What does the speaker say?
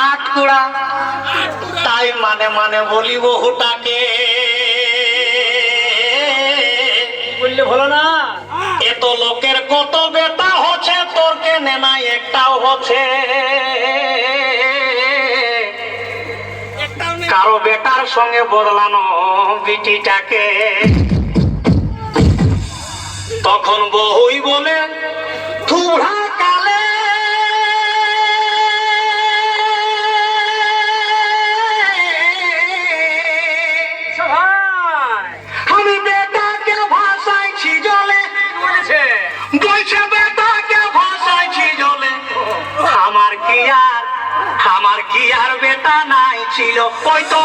আটকুড়া তাই মানে মানে বলি বহুটাকে বললে ভালো না। এত লোকের কত বেটা হচ্ছে তোর কেনে নাই একটাও হচ্ছে কারো বেটার সঙ্গে বদলানো বিটিটাকে তখন বহুই বলে থুড়া কালে আমি বেটাকে ভাসাইছি জলে বলছে বেটাকে ভাসাইছি জলে আমার কি আর বেটা নাই ছিল ওই তো